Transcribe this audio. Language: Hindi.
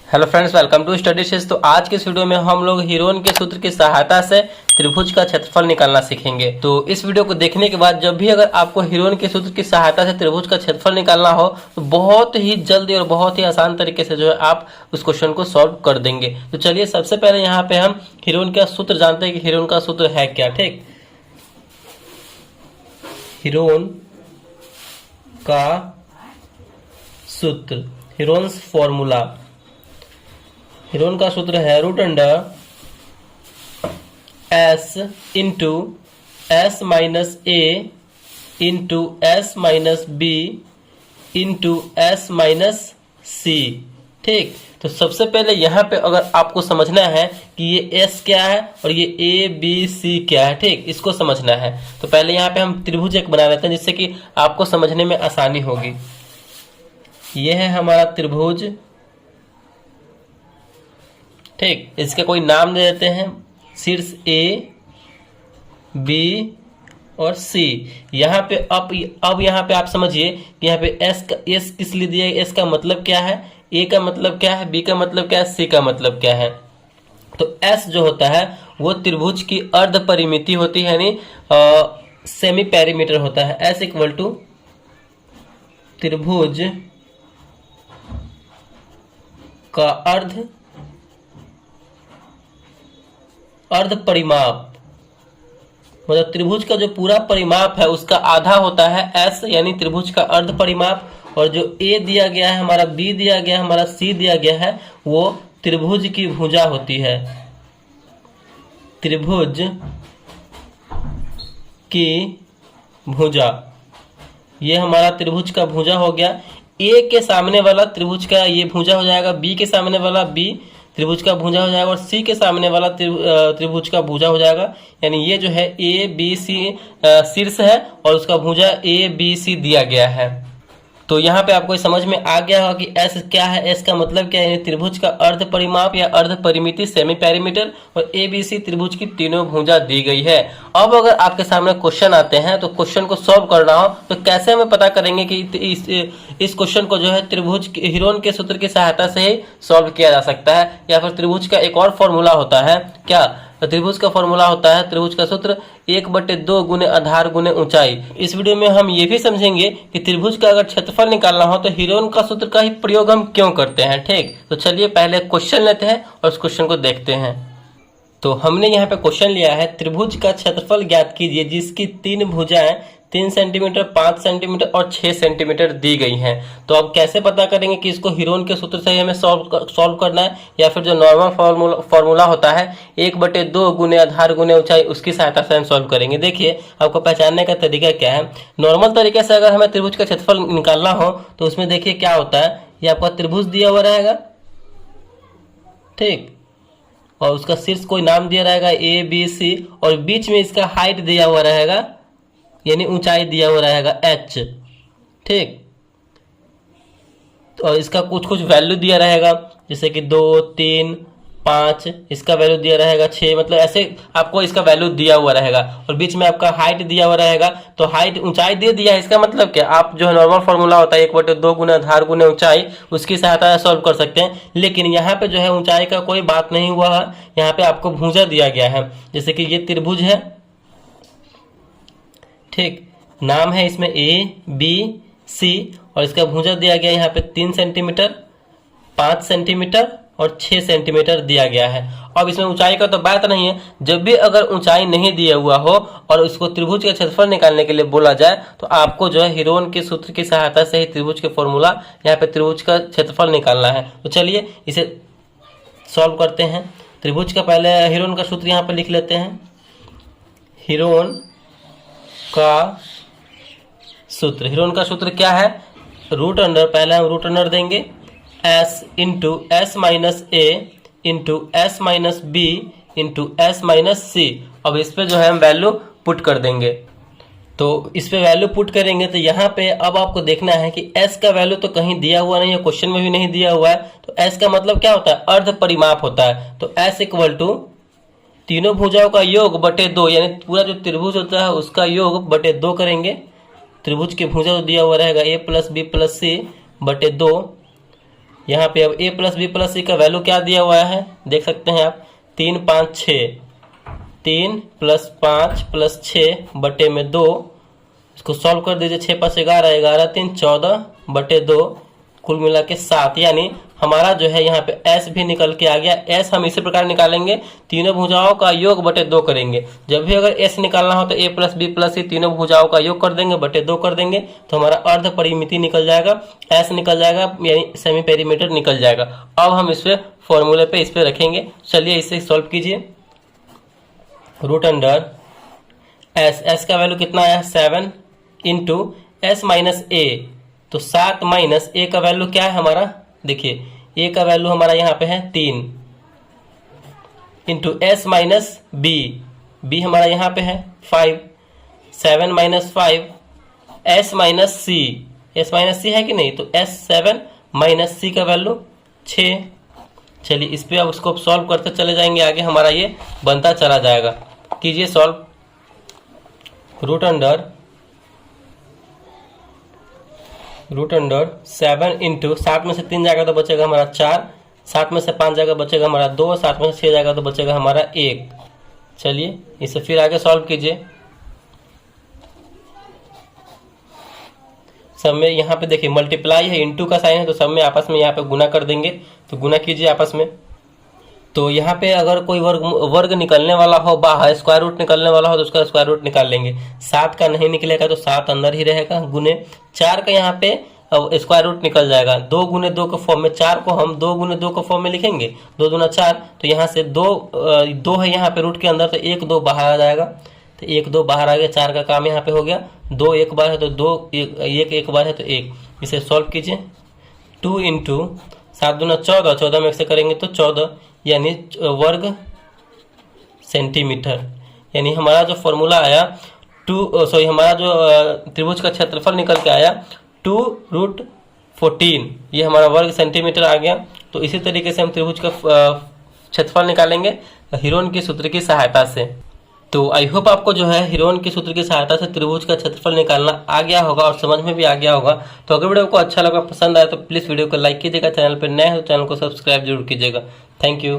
Hello friends, welcome to study sesh. तो आज के इस वीडियो में हम लोग हीरोन के सूत्र की सहायता से त्रिभुज का क्षेत्रफल निकालना सीखेंगे। तो इस वीडियो को देखने के बाद जब भी अगर आपको हीरोन के सूत्र की सहायता से त्रिभुज का क्षेत्रफल निकालना हो तो बहुत ही जल्दी और बहुत ही आसान तरीके से जो है आप उस क्वेश्चन को सॉल्व कर देंगे। तो चलिए सबसे पहले यहाँ पे हम हीरोन का सूत्र जानते हैं कि हीरोन का सूत्र है क्या। ठीक, हीरोन का सूत्र, हीरोन्स फॉर्मूला, हीरोन का सूत्र है root under S into S minus A into S minus B into S minus C. ठीक, तो सबसे पहले यहाँ पे अगर आपको समझना है कि ये एस क्या है और ये ए बी सी क्या है, ठीक, इसको समझना है। तो पहले यहाँ पे हम त्रिभुज एक बना लेते हैं जिससे कि आपको समझने में आसानी होगी। ये है हमारा त्रिभुज। ठीक, इसका कोई नाम दे देते हैं, शीर्ष ए बी और सी। यहाँ पे अब यहाँ पे आप समझिए कि यहाँ पे एस किस लिए दिया है, एस का मतलब क्या है, ए का मतलब क्या है, बी का मतलब क्या है, सी का मतलब क्या है। तो एस जो होता है वो त्रिभुज की अर्ध परिमिति होती है, यानी सेमी पेरीमीटर होता है। एस इक्वल टू त्रिभुज का अर्ध परिमाप, मतलब त्रिभुज का जो पूरा परिमाप है उसका आधा होता है एस, यानी त्रिभुज का अर्ध परिमाप। और जो ए दिया गया है हमारा, बी दिया गया है हमारा, सी दिया गया है, वो त्रिभुज की भुजा होती है। त्रिभुज की भुजा, ये हमारा त्रिभुज का भुजा हो गया। ए के सामने वाला त्रिभुज का ये भुजा हो जाएगा, बी के सामने वाला बी त्रिभुज का भुजा हो जाएगा और सी के सामने वाला त्रिभुज का भुजा हो जाएगा। यानी ये जो है ए बी सी शीर्ष है और उसका भुजा ए बी सी दिया गया है। तो यहाँ पे आपको समझ में आ गया होगा कि एस क्या है, एस का मतलब क्या है, त्रिभुज का अर्ध परिमाप या अर्ध परिमिति सेमी पेरीमीटर, और ए बी सी त्रिभुज की तीनों भुजा दी गई है। अब अगर आपके सामने क्वेश्चन आते हैं तो क्वेश्चन को सॉल्व करना हो तो कैसे हमें पता करेंगे कि इस क्वेश्चन को जो है त्रिभुज हीरोन के सूत्र की सहायता से ही सॉल्व किया जा सकता है, या फिर त्रिभुज का एक और फॉर्मूला होता है क्या, त्रिभुज का फॉर्मूला होता है, त्रिभुज का सूत्र 1/2 गुने आधार गुने ऊंचाई। इस वीडियो में हम ये भी समझेंगे कि त्रिभुज का अगर क्षेत्रफल निकालना हो तो हीरोन का सूत्र का ही प्रयोग हम क्यों करते हैं। ठीक, तो चलिए पहले क्वेश्चन लेते हैं और उस क्वेश्चन को देखते हैं। तो हमने यहाँ पे क्वेश्चन लिया है, त्रिभुज का क्षेत्रफल ज्ञात कीजिए जिसकी तीन भुजाएं 3 सेंटीमीटर, 5 सेंटीमीटर और 6 सेंटीमीटर दी गई हैं। तो अब कैसे पता करेंगे कि इसको हीरोन के सूत्र से हमें सॉल्व करना है, या फिर जो नॉर्मल फॉर्मूला होता है 1/2 गुने आधार गुने ऊंचाई, उसकी सहायता से हम सॉल्व करेंगे। देखिए आपको पहचानने का तरीका क्या है। नॉर्मल तरीके से अगर हमें त्रिभुज का क्षेत्रफल निकालना हो तो उसमें देखिए क्या होता है, ये आपका त्रिभुज दिया हुआ रहेगा, ठीक, और उसका शीर्ष कोई नाम दिया रहेगा ए बी सी, और बीच में इसका हाइट दिया हुआ रहेगा, यानी ऊंचाई दिया हुआ रहेगा h। ठीक, और इसका कुछ वैल्यू दिया रहेगा, जैसे कि 2 3 5, इसका वैल्यू दिया रहेगा 6, मतलब ऐसे आपको इसका वैल्यू दिया हुआ रहेगा। और बीच में आपका हाइट दिया हुआ रहेगा, तो हाइट ऊंचाई दे दिया है, इसका मतलब क्या, आप जो है नॉर्मल फॉर्मूला होता है 1/2 गुना आधार गुने ऊंचाई, उसकी सहायता से सॉल्व कर सकते हैं। लेकिन यहाँ पे जो है ऊंचाई का कोई बात नहीं हुआ है, यहाँ पे आपको भुजा दिया गया है। जैसे कि ये त्रिभुज है, ठीक, नाम है इसमें ए बी सी, और इसका भुजा दिया गया यहाँ पे 3 सेंटीमीटर, 5 सेंटीमीटर और 6 सेंटीमीटर दिया गया है। अब इसमें ऊंचाई का तो बात नहीं है, जब भी अगर ऊंचाई नहीं दिया हुआ हो और उसको त्रिभुज का क्षेत्रफल निकालने के लिए बोला जाए तो आपको जो है हीरोन के सूत्र की सहायता से ही त्रिभुज के फॉर्मूला, यहाँ पे त्रिभुज का क्षेत्रफल निकालना है। तो चलिए इसे सॉल्व करते हैं। त्रिभुज का पहले हीरोन का सूत्र यहाँ पे लिख लेते हैं। हीरोन का सूत्र, हीरोन का सूत्र क्या है, रूट अंडर, पहले हम रूट अंडर देंगे S into S minus A into S minus B into S minus C. अब इस पे जो है हम वैल्यू पुट कर देंगे। तो इस पे वैल्यू पुट करेंगे तो यहाँ पे अब आपको देखना है कि s का वैल्यू तो कहीं दिया हुआ नहीं है, क्वेश्चन में भी नहीं दिया हुआ है। तो s का मतलब क्या होता है, अर्ध परिमाप होता है। तो s इक्वल टू तीनों भुजाओं का योग बटे 2, यानी पूरा जो त्रिभुज होता है उसका योग बटे 2 करेंगे। त्रिभुज के भुजा दिया हुआ रहेगा a प्लस बी प्लस सी बटे 2, यहाँ पे अब a प्लस बी प्लस सी का वैल्यू क्या दिया हुआ है देख सकते हैं आप, 3 5 6, 3 प्लस 5 प्लस 6 बटे में 2, इसको सॉल्व कर दीजिए। 6 5 11, 11 3 14 बटे 2, कुल मिला के 7। यानी हमारा जो है यहाँ पे s भी निकल के आ गया। s हम इसी प्रकार निकालेंगे, तीनों भुजाओं का योग बटे 2 करेंगे। जब भी अगर s निकालना हो तो a प्लस बी प्लस सी तीनों भुजाओं का योग कर देंगे, बटे 2 कर देंगे, तो हमारा अर्ध परिमिति निकल जाएगा, s निकल जाएगा, यानी सेमी पेरीमीटर निकल जाएगा। अब हम इस पे फॉर्मूले पे इस पे रखेंगे। चलिए इसे सॉल्व कीजिए। रूट अंडर s का वैल्यू कितना आया 7 इंटू s माइनस a, तो 7 माइनस a का वैल्यू क्या है हमारा, देखिए a का वैल्यू हमारा यहाँ पे है 3 इंटू s माइनस b हमारा यहाँ पे है 5, 7 माइनस 5 s माइनस c है कि नहीं, तो s 7 माइनस c का वैल्यू 6। चलिए इस पे अब उसको सॉल्व करते चले जाएंगे, आगे हमारा ये बनता चला जाएगा। कीजिए सॉल्व। रूट अंडर 7 इंटू 7 में से 3 जाएगा तो बचेगा हमारा 4, 7 में से 5 जाएगा बचेगा हमारा 2, 7 में से 6 जाएगा तो बचेगा हमारा 1। चलिए इसे फिर आगे सॉल्व कीजिए। सब में यहाँ पे देखिए मल्टीप्लाई है, इंटू का साइन है, तो सब में आपस में यहाँ पे गुना कर देंगे, तो गुना कीजिए आपस में। तो यहाँ पे अगर कोई वर्ग निकलने वाला हो बाहर, स्क्वायर रूट निकलने वाला हो तो उसका स्क्वायर रूट निकाल लेंगे। 7 का नहीं निकलेगा तो 7 अंदर ही रहेगा, गुने 4 का यहाँ पे स्क्वायर रूट निकल जाएगा। 2 गुने 2 के फॉर्म में 4 को हम 2 गुने 2 के फॉर्म में लिखेंगे, 2 दूना 4, तो यहाँ से 2 है यहाँ पे रूट के अंदर, तो 1 2 बाहर आ जाएगा, तो 1 2 बाहर आ गया, 4 का काम यहाँ पे हो गया। 2 एक बार है तो 2, 1 एक बार है तो 1। इसे सॉल्व कीजिए। 2 इंटू 7 दूना 14, 14 में 1 से करेंगे तो 14, यानी वर्ग सेंटीमीटर। यानी हमारा जो फॉर्मूला आया हमारा जो त्रिभुज का क्षेत्रफल निकल के आया 2√14, ये हमारा वर्ग सेंटीमीटर आ गया। तो इसी तरीके से हम त्रिभुज का क्षेत्रफल निकालेंगे हीरोन की सूत्र की सहायता से। तो आई होप आपको जो है हीरोन की सूत्र की सहायता से त्रिभुज का क्षेत्रफल निकालना आ गया होगा और समझ में भी आ गया होगा। तो अगर वीडियो को अच्छा लगा, पसंद आया तो प्लीज़ वीडियो को लाइक कीजिएगा, चैनल पर नए हो तो चैनल को सब्सक्राइब जरूर कीजिएगा। Thank you.